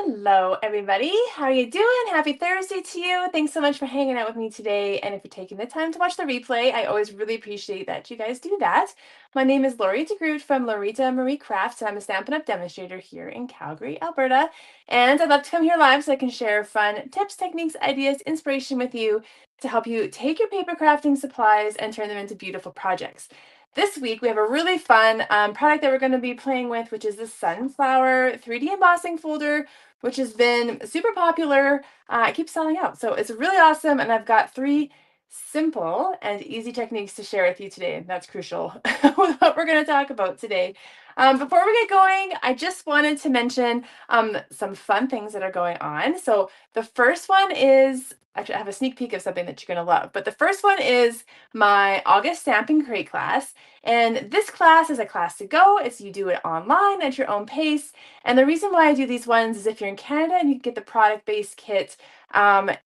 Hello, everybody. How are you doing? Happy Thursday to you. Thanks so much for hanging out with me today. And if you're taking the time to watch the replay, I always really appreciate that you guys do that. My name is Loritamarie from Loritamarie Crafts, and I'm a Stampin' Up! Demonstrator here in Calgary, Alberta. And I'd love to come here live so I can share fun tips, techniques, ideas, inspiration with you to help you take your paper crafting supplies and turn them into beautiful projects. This week, we have a really fun product that we're going to be playing with, which is the Sunflower 3D Embossing Folder, which has been super popular. It keeps selling out. So it's really awesome. And I've got three simple and easy techniques to share with you today. And that's crucial with what we're going to talk about today. Before we get going, I just wanted to mention some fun things that are going on. So the first one is, actually, I have a sneak peek of something that you're going to love. But the first one is my August Stamp and Create class. And this class is a class to go. It's you do it online at your own pace. And the reason why I do these ones is if you're in Canada and you get the product-based kit,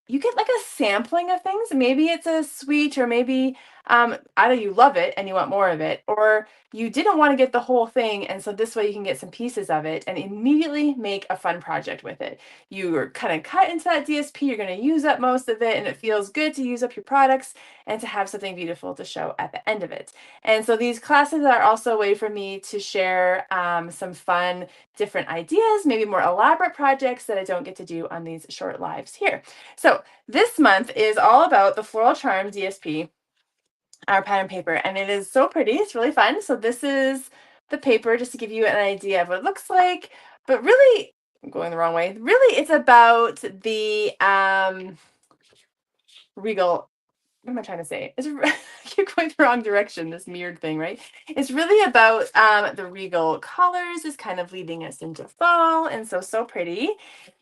you get like a sampling of things. Maybe it's a sweet, or maybe either you love it and you want more of it, or you didn't want to get the whole thing. And so this way you can get some pieces of it and immediately make a fun project with it. You're kind of cut into that DSP, you're going to use up most of it, and it feels good to use up your products and to have something beautiful to show at the end of it. And so these classes are also a way for me to share some fun, different ideas, maybe more elaborate projects that I don't get to do on these short lives here. So this month is all about the Floral Charm DSP, our pattern paper, and it is so pretty. It's really fun. So this is the paper, just to give you an idea of what it looks like. But really, I'm going the wrong way. Really, it's about the regal. What am I trying to say? You're going the wrong direction, this mirrored thing, right? It's really about the regal colors is kind of leading us into fall, and so pretty.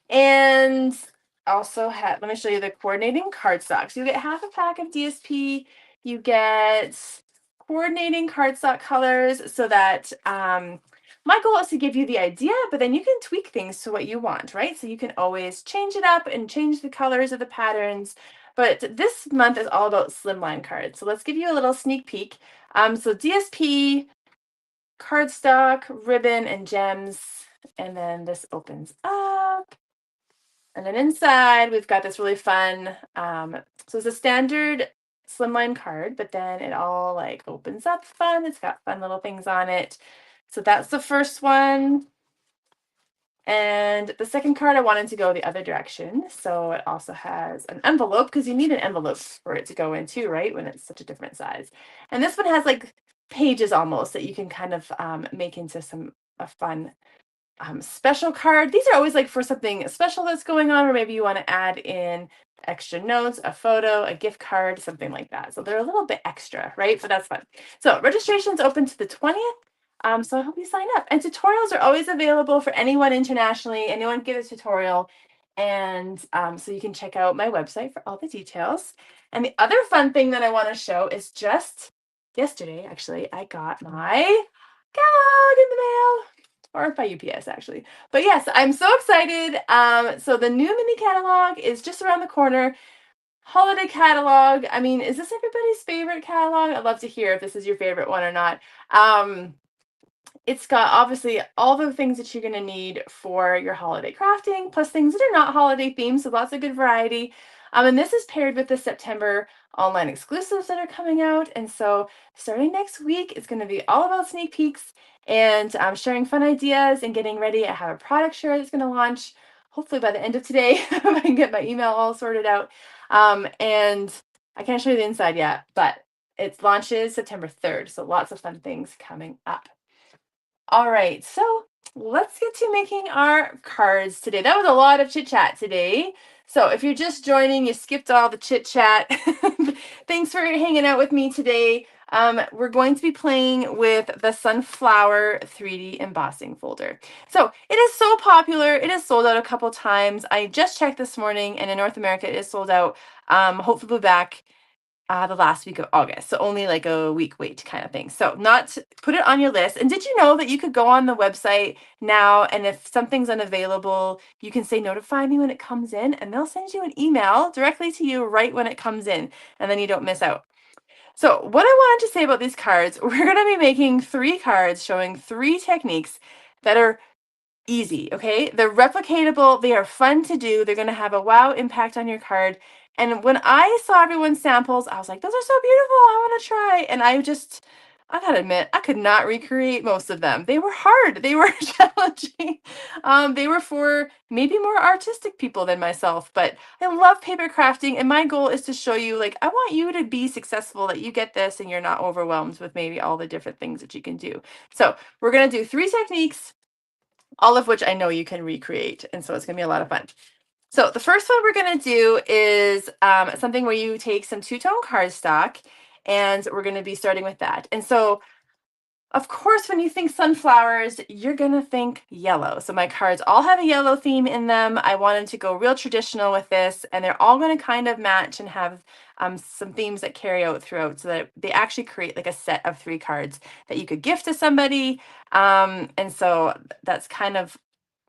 And also let me show you the coordinating cardstock. So you get half a pack of DSP, you get coordinating cardstock colors so that my goal is to give you the idea, but then you can tweak things to what you want, right? So you can always change it up and change the colors of the patterns. But this month is all about slimline cards. So let's give you a little sneak peek. So DSP, cardstock, ribbon, and gems. And then this opens up. And then inside, we've got this really fun, so it's a standard slimline card, but then it all like opens up fun. It's got fun little things on it. So that's the first one. And the second card, I wanted to go the other direction. So it also has an envelope, because you need an envelope for it to go into, right? When it's such a different size. And this one has like pages almost that you can kind of make into a fun special card. These are always like for something special that's going on, or maybe you want to add in extra notes, a photo, a gift card, something like that. So they're a little bit extra, right? But that's fun. So registration's open to the 20th. So I hope you sign up. And tutorials are always available for anyone internationally, anyone can get a tutorial. And so you can check out my website for all the details. And the other fun thing that I want to show is just yesterday, actually, I got my catalog in the mail, or by UPS actually. But yes, I'm so excited. So the new mini catalog is just around the corner. Holiday catalog. I mean, is this everybody's favorite catalog? I'd love to hear if this is your favorite one or not. It's got obviously all the things that you're going to need for your holiday crafting, plus things that are not holiday themed, so lots of good variety. And this is paired with the September online exclusives that are coming out. And so starting next week, it's going to be all about sneak peeks and sharing fun ideas and getting ready. I have a product share that's going to launch hopefully by the end of today, if I can get my email all sorted out. And I can't show you the inside yet, but it launches September 3rd. So lots of fun things coming up. All right, so let's get to making our cards today. That was a lot of chit chat today. So if you're just joining, you skipped all the chit chat. Thanks for hanging out with me today. We're going to be playing with the Sunflower 3D Embossing Folder. So it is so popular. It is sold out a couple times. I just checked this morning, and in North America, it is sold out. Hopefully, we'll be back the last week of August. So only like a week wait kind of thing. So not put it on your list. And did you know that you could go on the website now, and if something's unavailable, you can say notify me when it comes in, and they'll send you an email directly to you right when it comes in, and then you don't miss out. So what I wanted to say about these cards, we're going to be making 3 cards showing 3 techniques that are easy, okay? They're replicatable, they are fun to do, they're gonna have a wow impact on your card. And when I saw everyone's samples, I was like, those are so beautiful, I wanna try. And I gotta admit, I could not recreate most of them. They were hard, they were challenging. They were for maybe more artistic people than myself, but I love paper crafting. And my goal is to show you, like, I want you to be successful, that you get this and you're not overwhelmed with maybe all the different things that you can do. So we're gonna do 3 techniques, all of which I know you can recreate. And so it's going to be a lot of fun. So the first one we're going to do is something where you take some two-tone cardstock, and we're going to be starting with that. And so of course, when you think sunflowers, you're gonna think yellow. So my cards all have a yellow theme in them. I wanted to go real traditional with this, and they're all gonna kind of match and have some themes that carry out throughout, so that they actually create like a set of 3 cards that you could gift to somebody. And so that's kind of,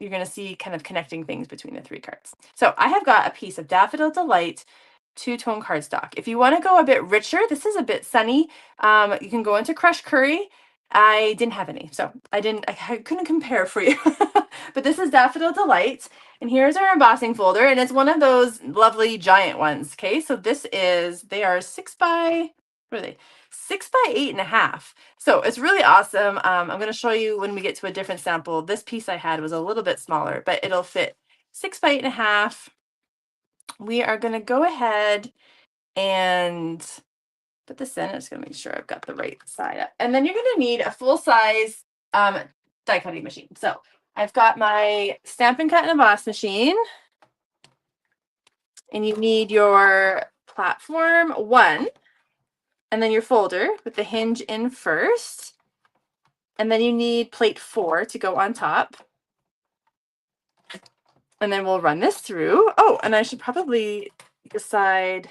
you're gonna see kind of connecting things between the 3 cards. So I have got a piece of Daffodil Delight two-tone cardstock. If you want to go a bit richer, this is a bit sunny. You can go into Crushed Curry. I didn't have any, so I couldn't compare for you. But this is Daffodil Delight, and here's our embossing folder, and it's one of those lovely giant ones. Okay, so they are 6 by, what are they? 6 by 8.5. So it's really awesome. I'm going to show you when we get to a different sample. This piece I had was a little bit smaller, but it'll fit 6 by 8.5. We are going to go ahead and put this in. I'm just going to make sure I've got the right side up. And then you're going to need a full size die cutting machine. So I've got my Stampin' Cut and Emboss machine. And you need your platform 1, and then your folder with the hinge in first. And then you need plate 4 to go on top. And then we'll run this through. Oh, and I should probably decide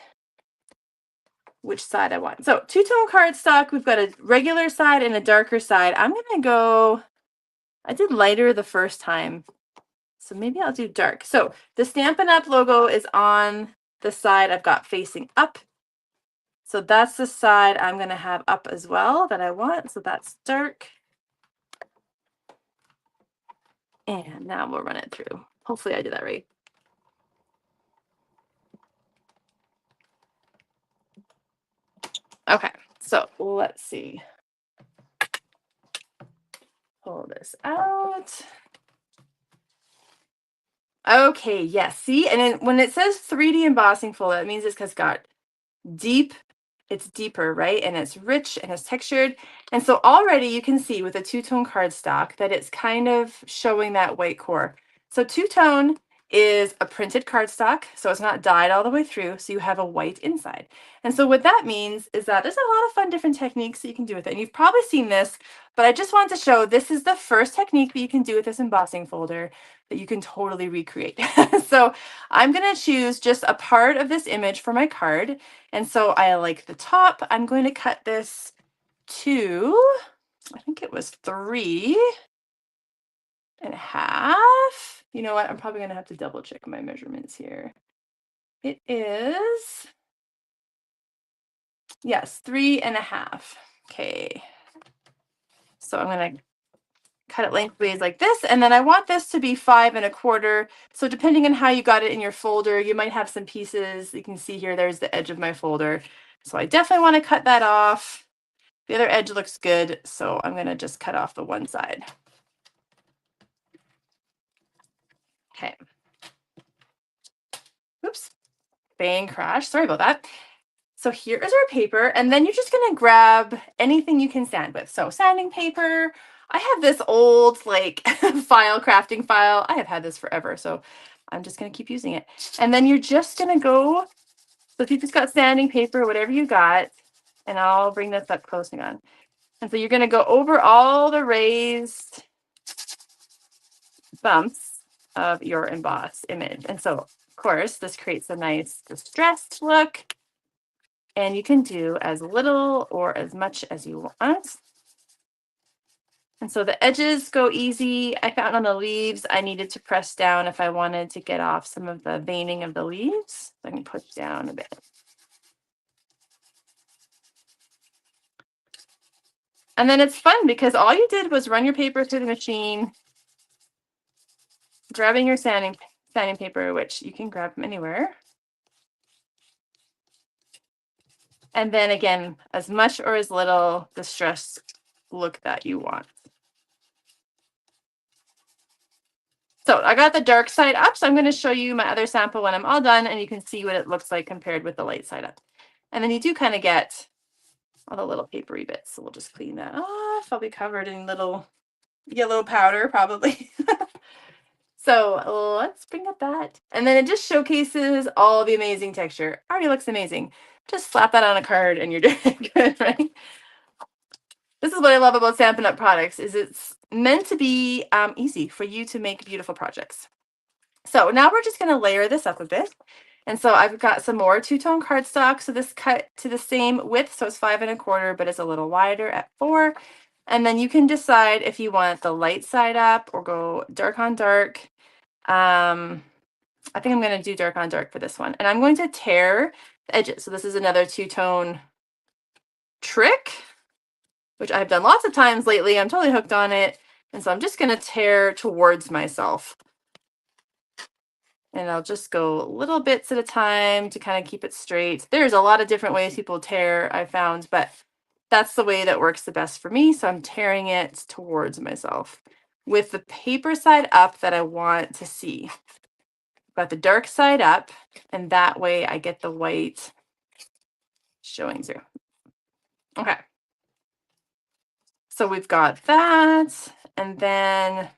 which side I want. So two-tone cardstock, we've got a regular side and a darker side. I'm gonna go, I did lighter the first time, so maybe I'll do dark. So the Stampin' Up logo is on the side I've got facing up. So that's the side I'm gonna have up as well that I want. So that's dark. And now we'll run it through. Hopefully I did that right. Okay, so let's see. Pull this out. Okay, yes. See, and then when it says 3D embossing folder, that means it's got deep, it's deeper, right? And it's rich and it's textured. And so already you can see with a two-tone cardstock that it's kind of showing that white core. So two-tone is a printed cardstock, so it's not dyed all the way through, so you have a white inside. And so what that means is that there's a lot of fun different techniques that you can do with it. And you've probably seen this, but I just wanted to show this is the first technique that you can do with this embossing folder that you can totally recreate. So I'm going to choose just a part of this image for my card. And so I like the top. I'm going to cut this to, I think it was 3.5. You know what? I'm probably going to have to double check my measurements here. It is, yes, 3.5. Okay. So I'm going to cut it lengthways like this, and then I want this to be 5.25. So depending on how you got it in your folder, you might have some pieces. You can see here, there's the edge of my folder. So I definitely want to cut that off. The other edge looks good, so I'm going to just cut off the one side. Okay. Oops. Bang, crash. Sorry about that. So here is our paper, and then you're just going to grab anything you can sand with. So sanding paper. I have this old like file, crafting file. I have had this forever, so I'm just going to keep using it. And then you're just going to go, so if you've just got sanding paper, whatever you got, and I'll bring this up close again. And so you're going to go over all the raised bumps of your embossed image. And so, of course, this creates a nice distressed look. And you can do as little or as much as you want. And so the edges go easy. I found on the leaves, I needed to press down if I wanted to get off some of the veining of the leaves. So I can push down a bit. And then it's fun because all you did was run your paper through the machine, grabbing your sanding paper, which you can grab from anywhere. And then again, as much or as little distressed look that you want. So I got the dark side up, so I'm going to show you my other sample when I'm all done, and you can see what it looks like compared with the light side up. And then you do kind of get all the little papery bits. So we'll just clean that off. I'll be covered in little yellow powder probably. So let's bring up that. And then it just showcases all the amazing texture. Already looks amazing. Just slap that on a card and you're doing good, right? This is what I love about Stampin' Up! Products is it's meant to be easy for you to make beautiful projects. So now we're just going to layer this up a bit. And so I've got some more two-tone cardstock. So this cut to the same width. So it's 5 1/4, but it's a little wider at 4. And then you can decide if you want the light side up or go dark on dark. I think I'm going to do dark on dark for this one. And I'm going to tear the edges. So this is another two-tone trick, which I've done lots of times lately. I'm totally hooked on it. And so I'm just going to tear towards myself. And I'll just go little bits at a time to kind of keep it straight. There's a lot of different ways people tear, I found, but that's the way that works the best for me. So I'm tearing it towards myself with the paper side up that I want to see. Got the dark side up, and that way I get the white showing through. Okay. So we've got that, and then,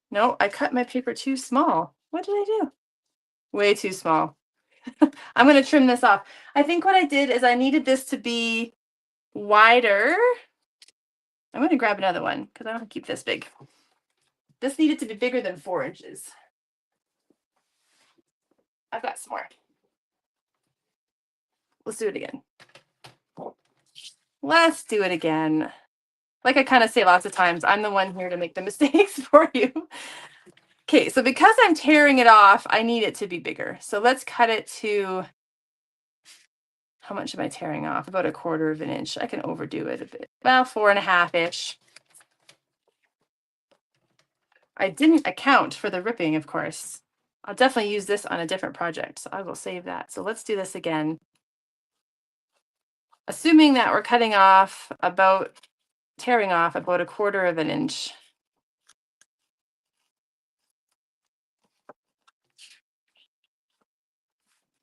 no, I cut my paper too small. What did I do? Way too small. I'm going to trim this off. I think what I did is I needed this to be wider. I'm going to grab another one because I want to keep this big. This needed to be bigger than 4 inches. I've got some more. Let's do it again. Let's do it again. Like I kind of say lots of times, I'm the one here to make the mistakes for you. Okay, so because I'm tearing it off, I need it to be bigger. So let's cut it to, how much am I tearing off? About 1/4 inch. I can overdo it a bit. Well, 4 1/2-ish. I didn't account for the ripping, of course. I'll definitely use this on a different project, so I will save that. So let's do this again. Assuming that we're tearing off about 1/4 inch.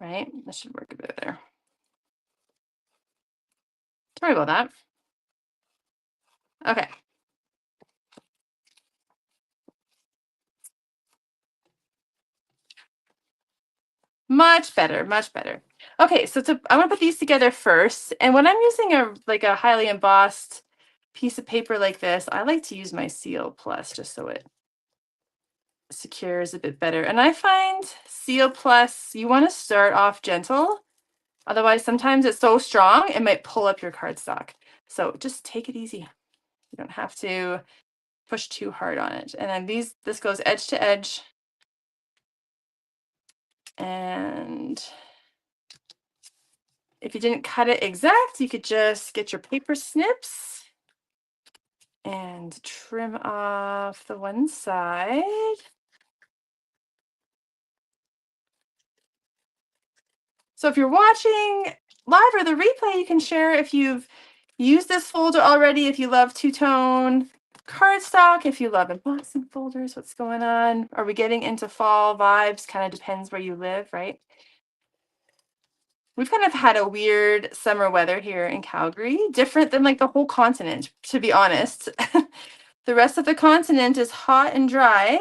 Right? This should work a bit better. Sorry about that. Okay. Much better, much better. Okay, so I want to put these together first. And when I'm using a highly embossed piece of paper like this, I like to use my Seal Plus just so it secures a bit better. And I find Seal Plus, you want to start off gentle. Otherwise, sometimes it's so strong, it might pull up your cardstock. So just take it easy. You don't have to push too hard on it. And then this goes edge to edge. And if you didn't cut it exact, you could just get your paper snips and trim off the one side. So if you're watching live or the replay, you can share if you've used this folder already, if you love two-tone cardstock, if you love embossing folders, what's going on? Are we getting into fall vibes? Kind of depends where you live, right? We've kind of had a weird summer weather here in Calgary, different than like the whole continent, to be honest. The rest of the continent is hot and dry.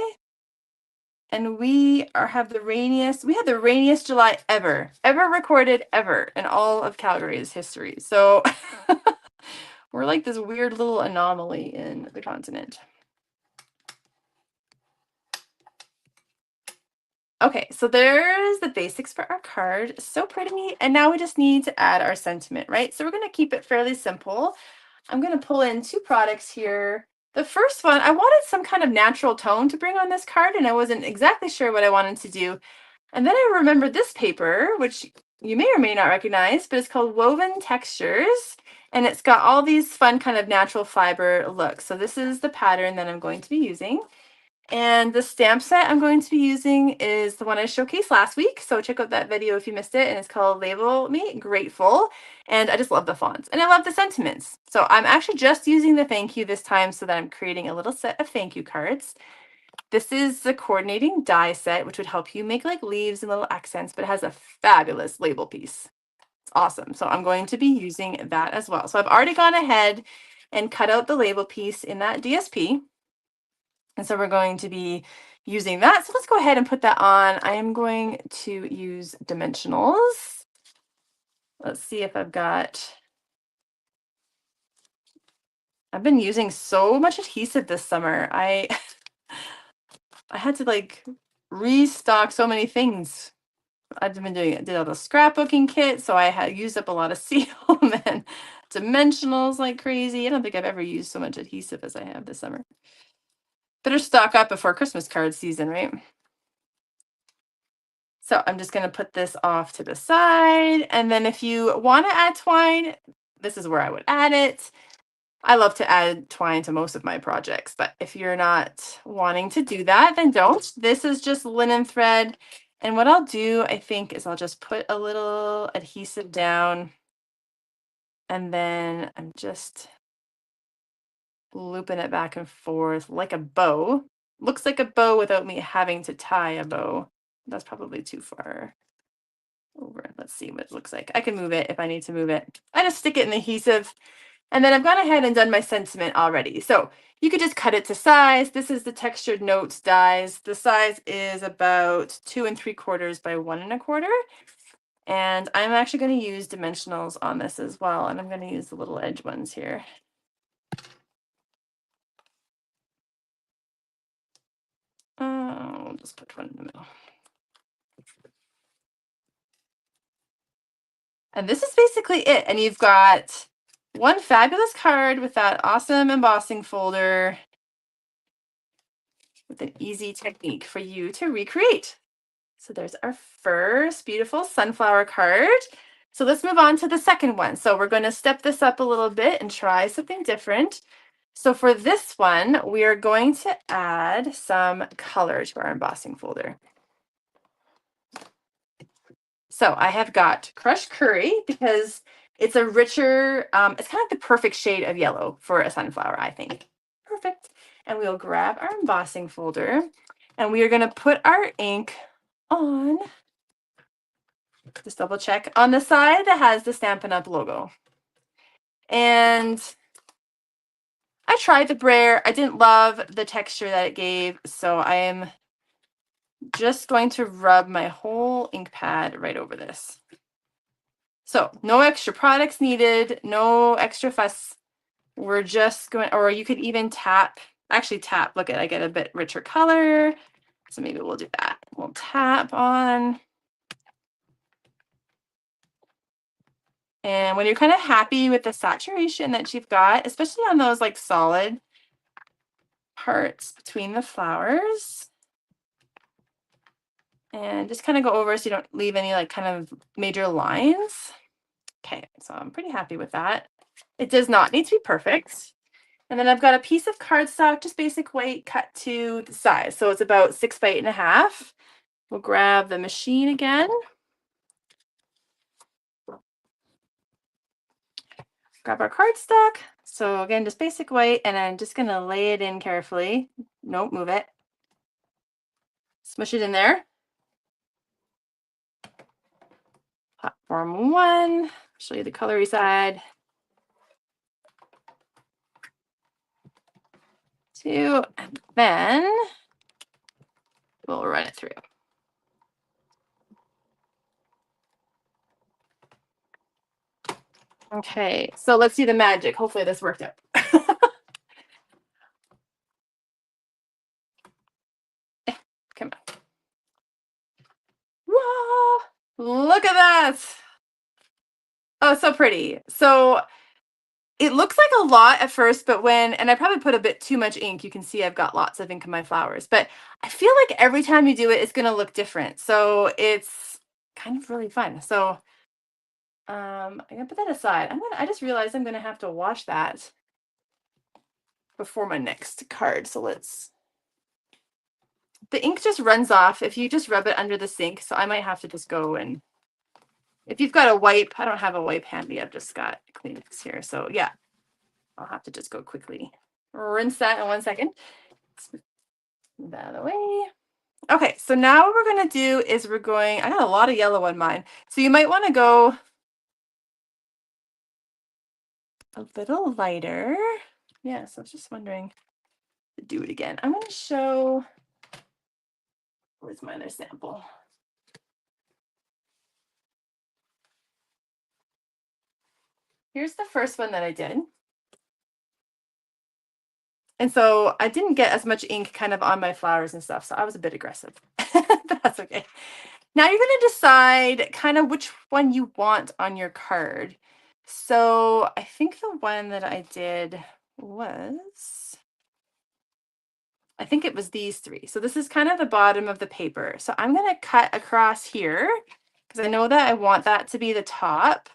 And we had the rainiest July ever recorded ever in all of Calgary's history. So we're like this weird little anomaly in the continent. Okay, so there's the basics for our card. So pretty. And now we just need to add our sentiment, right? So we're going to keep it fairly simple. I'm going to pull in 2 products here. The first one, I wanted some kind of natural tone to bring on this card, and I wasn't exactly sure what I wanted to do. And then I remembered this paper, which you may or may not recognize, but it's called Woven Textures, and it's got all these fun kind of natural fiber looks. So this is the pattern that I'm going to be using. And the stamp set I'm going to be using is the one I showcased last week. So check out that video if you missed it. And it's called Label Me Grateful. And I just love the fonts and I love the sentiments. So I'm actually just using the thank you this time so that I'm creating a little set of thank you cards. This is the coordinating die set, which would help you make like leaves and little accents, but it has a fabulous label piece. It's awesome. So I'm going to be using that as well. So I've already gone ahead and cut out the label piece in that DSP. And so we're going to be using that. So let's go ahead and put that on. I am going to use dimensionals. Let's see if I've been using so much adhesive this summer. I had to like restock so many things. I've been did all the scrapbooking kit, so I had used up a lot of seal and dimensionals like crazy. I don't think I've ever used so much adhesive as I have this summer. Better stock up before Christmas card season, right? So I'm just going to put this off to the side. And then if you want to add twine, this is where I would add it. I love to add twine to most of my projects, but if you're not wanting to do that, then don't. This is just linen thread. And what I'll do, I think, is I'll just put a little adhesive down. And then I'm just looping it back and forth like a bow. Looks like a bow without me having to tie a bow. That's probably too far over. Let's see what it looks like. I can move it if I need to move it. I just stick it in the adhesive. And then I've gone ahead and done my sentiment already. So you could just cut it to size. This is the textured notes dies. The size is about 2 3/4 by 1 1/4. And I'm actually going to use dimensionals on this as well. And I'm going to use the little edge ones here. I'll just put one in the middle. And this is basically it. And you've got one fabulous card with that awesome embossing folder with an easy technique for you to recreate. So there's our first beautiful sunflower card. So let's move on to the second one. So we're going to step this up a little bit and try something different. So for this one, we are going to add some color to our embossing folder. So I have got crushed curry because it's a richer, it's kind of the perfect shade of yellow for a sunflower, I think. Perfect. And we'll grab our embossing folder and we are going to put our ink on, just double check, on the side that has the Stampin' Up logo. And I tried the brayer. I didn't love the texture that it gave, so I am just going to rub my whole ink pad right over this. So no extra products needed, no extra fuss. We're just going, or you could even tap, actually tap, look at, I get a bit richer color. So maybe we'll do that. We'll tap on. And when you're kind of happy with the saturation that you've got, especially on those like solid parts between the flowers, and just kind of go over so you don't leave any like kind of major lines. Okay, so I'm pretty happy with that. It does not need to be perfect. And then I've got a piece of cardstock, just basic weight, cut to the size. So it's about 6 by 8.5. We'll grab the machine again. Grab our cardstock. So again, just basic weight, and I'm just gonna lay it in carefully. Don't move it. Smush it in there. Platform 1, show you the colory side. 2, and then we'll run it through. Okay, so let's see the magic. Hopefully this worked out. Come on. Whoa, look at that. Oh, so pretty. So it looks like a lot at first, but and I probably put a bit too much ink. You can see I've got lots of ink in my flowers, but I feel like every time you do it, it's going to look different. So it's kind of really fun. So I'm going to put that aside. I just realized I'm going to have to wash that before my next card. So let's the ink just runs off if you just rub it under the sink. So I might have to just go and, if you've got a wipe, I don't have a wipe handy. I've just got Kleenex here. So yeah, I'll have to just go quickly rinse that in 1 second. Move that out of the way. Okay, so now what we're going to do is I got a lot of yellow on mine. So you might want to go a little lighter. Yeah, so I was just wondering to do it again. I'm going to show, where's my other sample? Here's the first one that I did. And so I didn't get as much ink kind of on my flowers and stuff. So I was a bit aggressive, but that's okay. Now you're going to decide kind of which one you want on your card. So I think the one that I did was, I think it was these three. So this is kind of the bottom of the paper. So I'm going to cut across here because I know that I want that to be the top.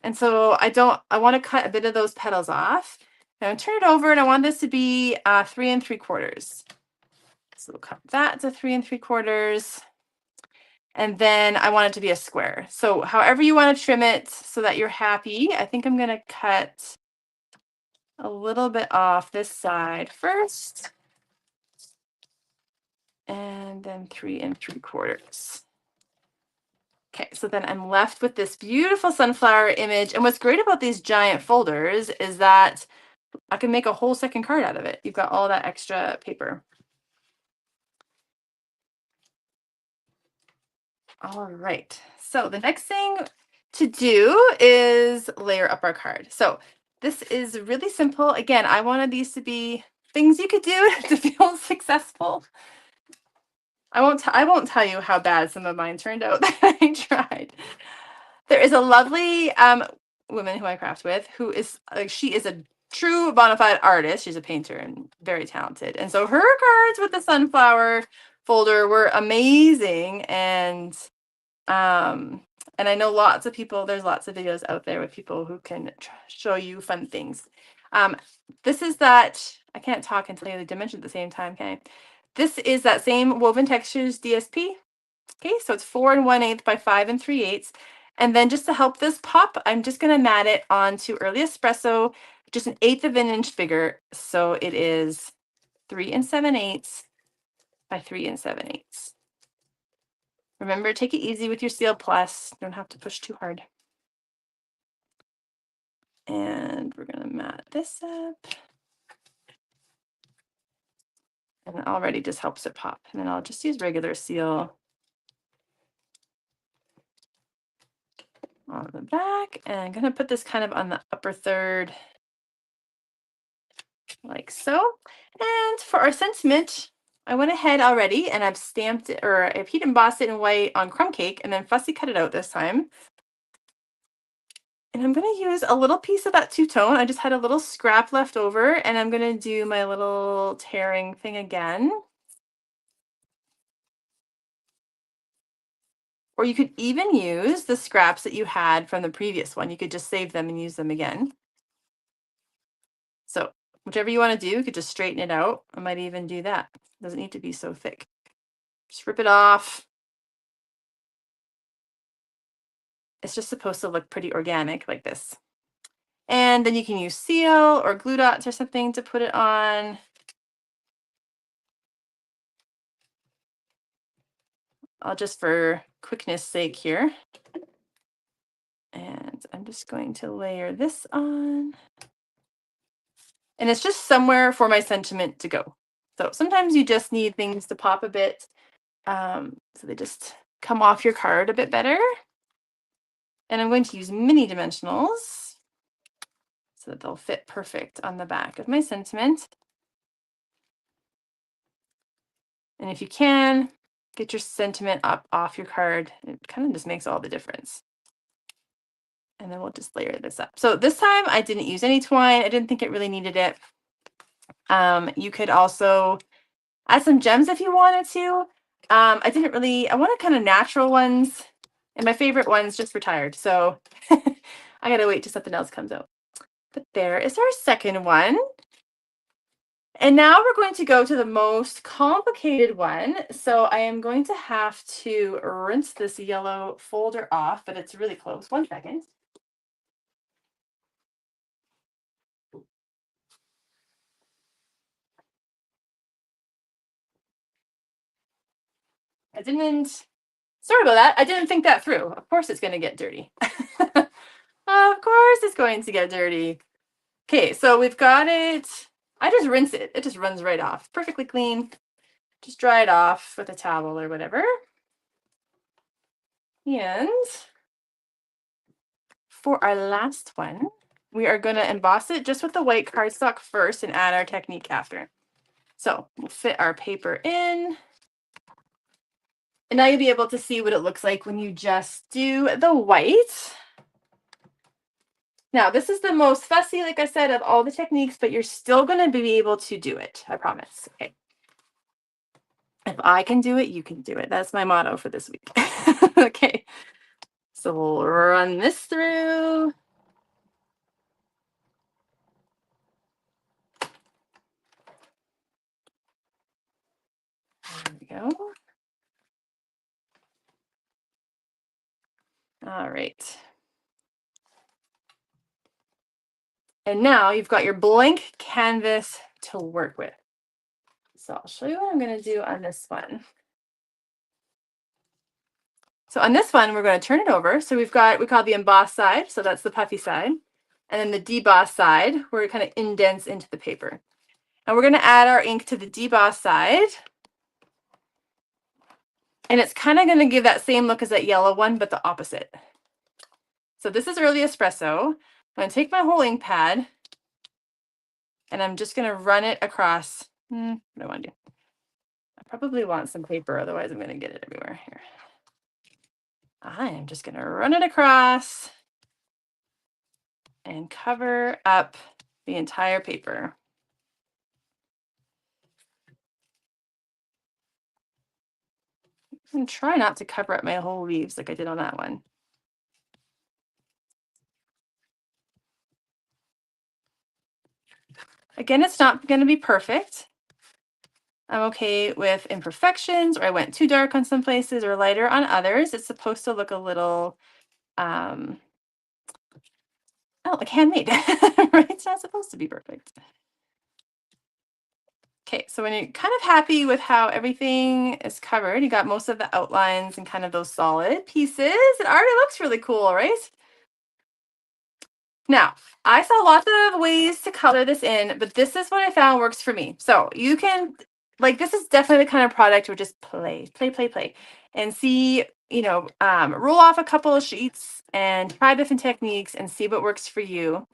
And so I want to cut a bit of those petals off. Now turn it over and I want this to be 3 3/4. So we'll cut that to 3 3/4. And then I want it to be a square. So however you want to trim it so that you're happy, I think I'm going to cut a little bit off this side first. And then 3 3/4. Okay, so then I'm left with this beautiful sunflower image. And what's great about these giant folders is that I can make a whole second card out of it. You've got all that extra paper. All right, so the next thing to do is layer up our card. So this is really simple. Again, I wanted these to be things you could do to feel successful. I won't tell you how bad some of mine turned out that I tried. There is a lovely woman who I craft with who is she is a true bona fide artist. She's a painter and very talented. And so her cards with the sunflower folder were amazing. And I know lots of people, there's lots of videos out there with people who can show you fun things. This is that, I can't talk and tell you the dimension at the same time, can I? This is that same Woven Textures DSP. Okay, so it's 4 1/8 by 5 3/8. And then just to help this pop, I'm just going to mat it onto Early Espresso, just 1/8 of an inch bigger. So it is 3 7/8 by 3 7/8. Remember, take it easy with your Seal Plus. You don't have to push too hard. And we're going to mat this up. And it already just helps it pop. And then I'll just use regular seal on the back. And I'm going to put this kind of on the upper third, like so. And for our sentiment, I went ahead already and I've stamped it, or I've heat embossed it in white on crumb cake and then fussy cut it out this time. And I'm going to use a little piece of that two-tone. I just had a little scrap left over and I'm going to do my little tearing thing again. Or you could even use the scraps that you had from the previous one. You could just save them and use them again. So whichever you want to do, you could just straighten it out. I might even do that. It doesn't need to be so thick. Just rip it off. It's just supposed to look pretty organic like this. And then you can use seal or glue dots or something to put it on. I'll just for quickness sake here. And I'm just going to layer this on. And it's just somewhere for my sentiment to go. So sometimes you just need things to pop a bit. So they just come off your card a bit better. And I'm going to use mini dimensionals so that they'll fit perfect on the back of my sentiment. And if you can, get your sentiment up off your card. It kind of just makes all the difference. And then we'll just layer this up. So this time I didn't use any twine. I didn't think it really needed it. You could also add some gems if you wanted to. I wanted kind of natural ones. And my favorite one's just retired. So I gotta wait till something else comes out. But there is our second one. And now we're going to go to the most complicated one. So I am going to have to rinse this yellow folder off, but it's really close. 1 second. I didn't, sorry about that. I didn't think that through. Of course it's going to get dirty. Of course it's going to get dirty. Okay, so we've got it. I just rinse it. It just runs right off. Perfectly clean. Just dry it off with a towel or whatever. And for our last one, we are going to emboss it just with the white cardstock first and add our technique after. So we'll fit our paper in. And now you'll be able to see what it looks like when you just do the white. Now, this is the most fussy, like I said, of all the techniques, but you're still going to be able to do it. I promise. Okay. If I can do it, you can do it. That's my motto for this week. Okay. So we'll run this through. There we go. All right. And now you've got your blank canvas to work with. So I'll show you what I'm going to do on this one. So on this one, we're going to turn it over. So we call the emboss side. So that's the puffy side. And then the deboss side, where it kind of indents into the paper. And we're going to add our ink to the deboss side. And it's kind of going to give that same look as that yellow one, but the opposite. So this is early espresso. I'm going to take my whole ink pad and I'm just going to run it across. What do I want to do? I probably want some paper, otherwise I'm going to get it everywhere here. I am just going to run it across and cover up the entire paper. And try not to cover up my whole leaves like I did on that one. Again, it's not going to be perfect. I'm okay with imperfections, or I went too dark on some places or lighter on others. It's supposed to look a little, like handmade, right? It's not supposed to be perfect. Okay, so when you're kind of happy with how everything is covered, you got most of the outlines and kind of those solid pieces, it already looks really cool, right? Now, I saw lots of ways to color this in, but this is what I found works for me. So you can, like, this is definitely the kind of product where just play, and see, roll off a couple of sheets and try different techniques and see what works for you.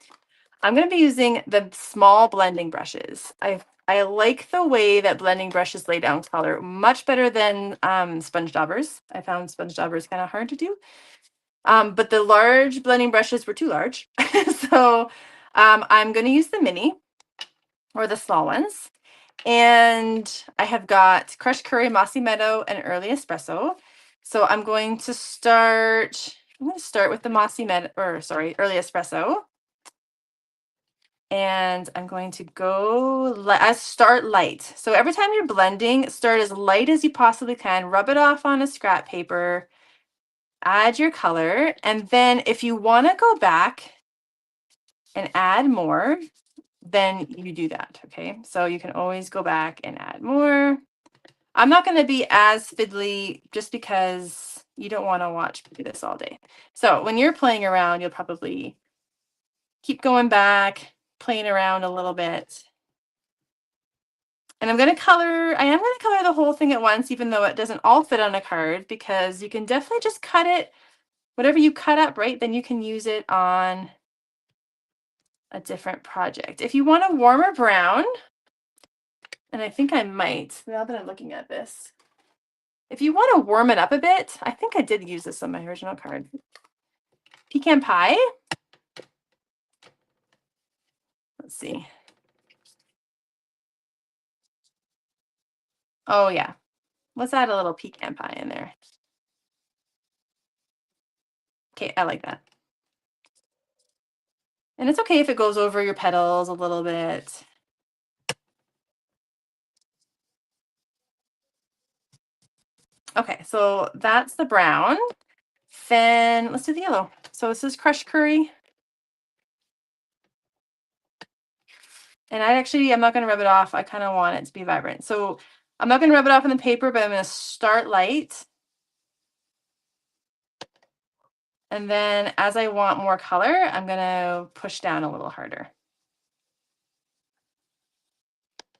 I'm going to be using the small blending brushes. I like the way that blending brushes lay down color much better than sponge daubers. I found sponge daubers kind of hard to do. But the large blending brushes were too large. So I'm going to use the mini or the small ones. And I have got crushed curry, mossy meadow, and early espresso. So I'm going to start with the mossy meadow, early espresso. And I'm going to start light. So every time you're blending, start as light as you possibly can. Rub it off on a scrap paper. Add your color, and then if you want to go back and add more, then you do that. Okay, so you can always go back and add more. I'm not going to be as fiddly just because you don't want to watch me do this all day. So when you're playing around, you'll probably keep going back, playing around a little bit. And I am going to color the whole thing at once, even though it doesn't all fit on a card, because you can definitely just cut it. Whatever you cut up, right, then you can use it on a different project. If you want a warmer brown, and I think I might, now that I'm looking at this, if you want to warm it up a bit, I think I did use this on my original card. Pecan pie. Let's see. Oh yeah, let's add a little pecan pie in there. Okay, I like that. And it's okay if it goes over your petals a little bit. Okay, so that's the brown. Then let's do the yellow. So this is crushed curry. And I'm not going to rub it off. I kind of want it to be vibrant. So I'm not going to rub it off on the paper, but I'm going to start light. And then as I want more color, I'm going to push down a little harder.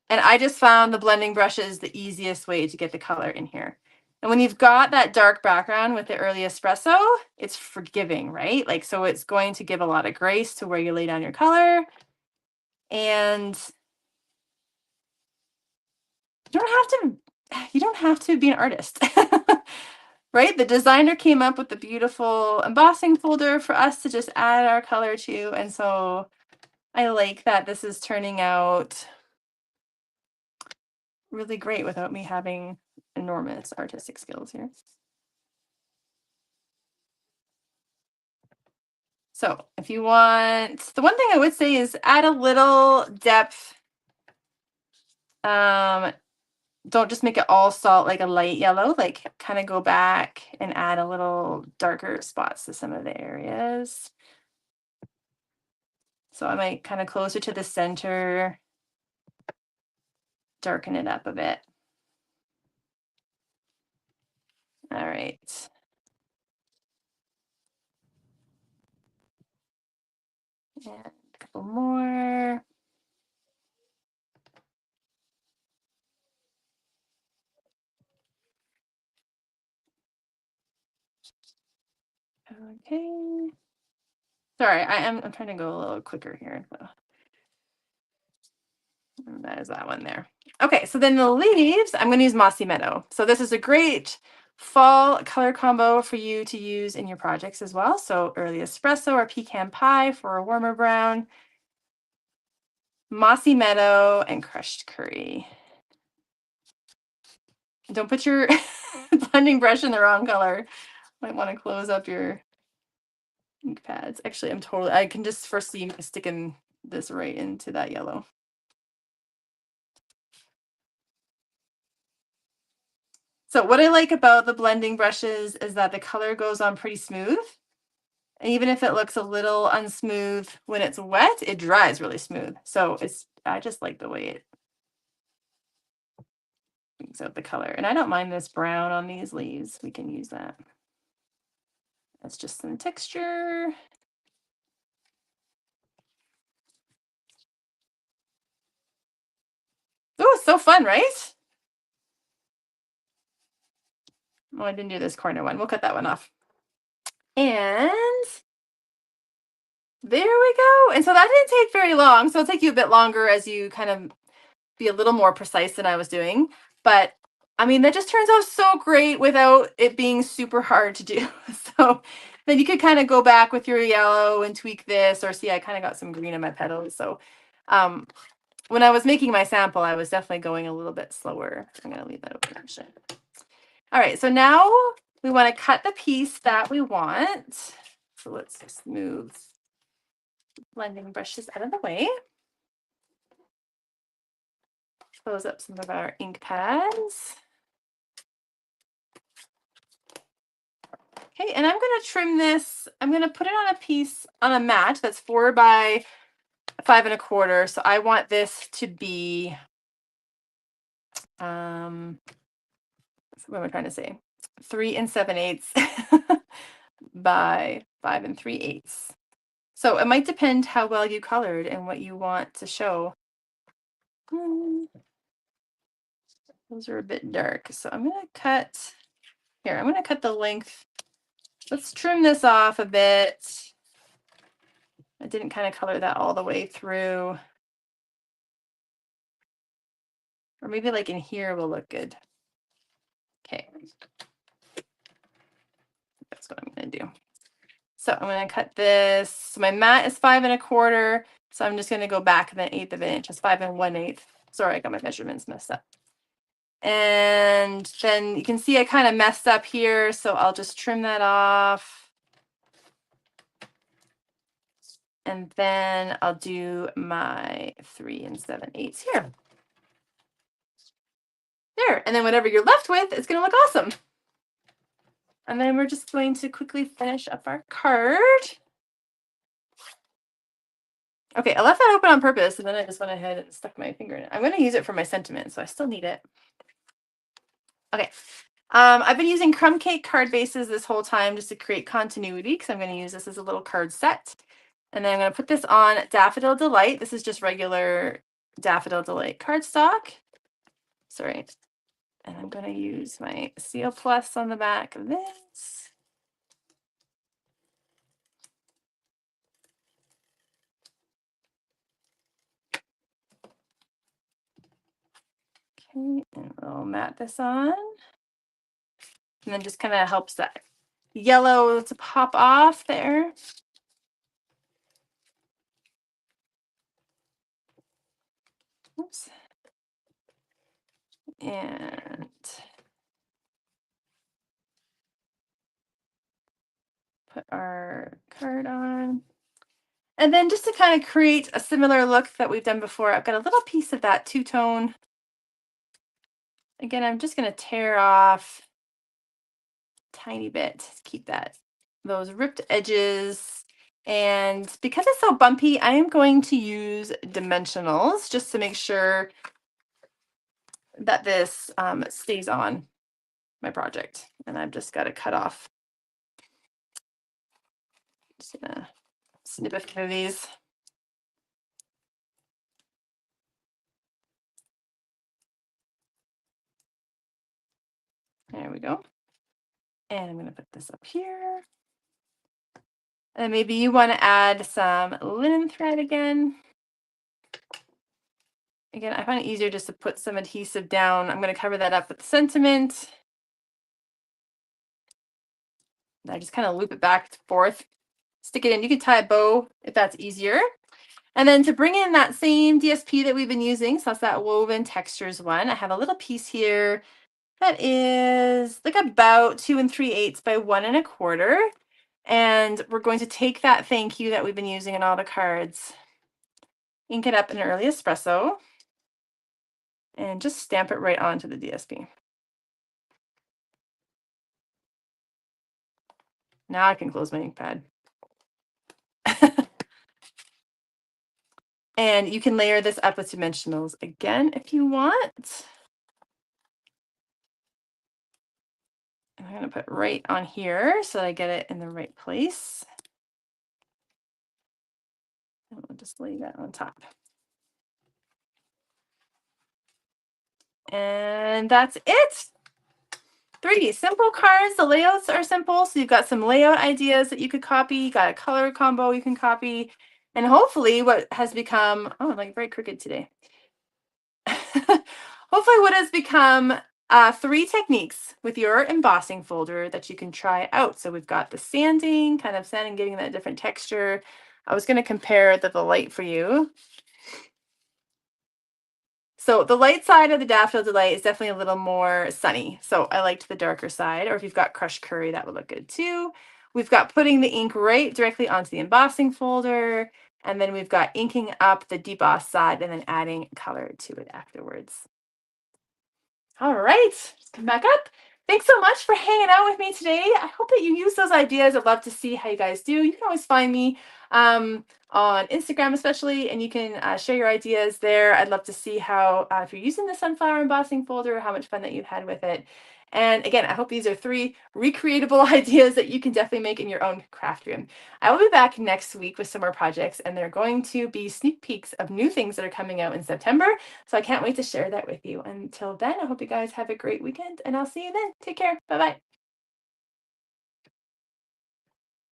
And I just found the blending brush is the easiest way to get the color in here. And when you've got that dark background with the early espresso, it's forgiving, right? Like, so it's going to give a lot of grace to where you lay down your color. And you don't have to be an artist. Right? The designer came up with the beautiful embossing folder for us to just add our color to. And so I like that this is turning out really great without me having enormous artistic skills here. So if you want, the one thing I would say is add a little depth. Don't just make it all salt like a light yellow, like kind of go back and add a little darker spots to some of the areas. So I might kind of closer to the center, darken it up a bit. All right. And a couple more. Okay. Sorry, I'm trying to go a little quicker here. So. And that is that one there. Okay, so then the leaves, I'm going to use Mossy Meadow. So this is a great fall color combo for you to use in your projects as well. So early espresso or pecan pie for a warmer brown, Mossy Meadow, and crushed curry. Don't put your blending brush in the wrong color. Might want to close up your ink pads. Actually, I can just foresee me sticking this right into that yellow. So what I like about the blending brushes is that the color goes on pretty smooth. And even if it looks a little unsmooth when it's wet, it dries really smooth. So I just like the way it brings out the color. And I don't mind this brown on these leaves. We can use that. That's just some texture. Oh, it's so fun, right? Oh, I didn't do this corner one. We'll cut that one off. And there we go. And so that didn't take very long. So it'll take you a bit longer as you kind of be a little more precise than I was doing. But I mean, that just turns out so great without it being super hard to do. So then you could kind of go back with your yellow and tweak this, or see, I kind of got some green in my petals. So when I was making my sample, I was definitely going a little bit slower. I'm going to leave that open actually. All right, so now we want to cut the piece that we want. So let's just move blending brushes out of the way. Close up some of our ink pads. Okay, and I'm going to trim this. I'm going to put it on a piece, on a mat that's 4 by 5 1/4. So I want this to be, what am I trying to say? 3 7/8 by 5 3/8. So it might depend how well you colored and what you want to show. Those are a bit dark. So I'm going to cut, here, I'm going to cut the length. Let's trim this off a bit. I didn't kind of color that all the way through. Or maybe like in here will look good. Okay. That's what I'm going to do. So I'm going to cut this. So my mat is 5 1/4. So I'm just going to go back an 1/8 of an inch. It's 5 1/8. Sorry, I got my measurements messed up. And then you can see I kind of messed up here. So I'll just trim that off. And then I'll do my 3 7/8 here. There. And then whatever you're left with, it's going to look awesome. And then we're just going to quickly finish up our card. Okay, I left that open on purpose, and then I just went ahead and stuck my finger in it. I'm going to use it for my sentiment, so I still need it. Okay. I've been using crumb cake card bases this whole time just to create continuity, because I'm going to use this as a little card set. And then I'm going to put this on Daffodil Delight. This is just regular Daffodil Delight cardstock. Sorry. And I'm going to use my Seal Plus on the back of this. Okay, and we'll mat this on. And then just kind of helps that yellow to pop off there. Oops. And put our card on. And then just to kind of create a similar look that we've done before, I've got a little piece of that two-tone. Again, I'm just going to tear off a tiny bit to keep those ripped edges. And because it's so bumpy, I am going to use dimensionals just to make sure that this stays on my project. And I've just got to cut off. Just gonna snip a few of these. There we go. And I'm going to put this up here. And maybe you want to add some linen thread again. Again, I find it easier just to put some adhesive down. I'm going to cover that up with the sentiment. And I just kind of loop it back and forth. Stick it in. You can tie a bow if that's easier. And then to bring in that same DSP that we've been using, so that's that woven textures one, I have a little piece here that is like about 2 3/8 by 1 1/4. And we're going to take that thank you that we've been using in all the cards, ink it up in early espresso, and just stamp it right onto the DSP. Now I can close my ink pad. And you can layer this up with dimensionals again if you want. And I'm going to put right on here so that I get it in the right place. And we'll just lay that on top. And that's it. 3 simple cards. The layouts are simple, so you've got some layout ideas that you could copy. You got a color combo you can copy. And hopefully what has become, oh, I'm like very crooked today. Hopefully what has become 3 techniques with your embossing folder that you can try out. So we've got the sanding, kind of sanding, getting that different texture. I was going to compare the light for you. So the light side of the Daffodil Delight is definitely a little more sunny. So I liked the darker side, or if you've got crushed curry, that would look good too. We've got putting the ink right directly onto the embossing folder. And then we've got inking up the deboss side and then adding color to it afterwards. All right, just come back up. Thanks so much for hanging out with me today. I hope that you use those ideas. I'd love to see how you guys do. You can always find me on Instagram especially, and you can share your ideas there. I'd love to see how, if you're using the sunflower embossing folder, how much fun that you've had with it. And again, I hope these are 3 recreatable ideas that you can definitely make in your own craft room. I will be back next week with some more projects, and they're going to be sneak peeks of new things that are coming out in September. So I can't wait to share that with you. Until then, I hope you guys have a great weekend, and I'll see you then. Take care. Bye-bye.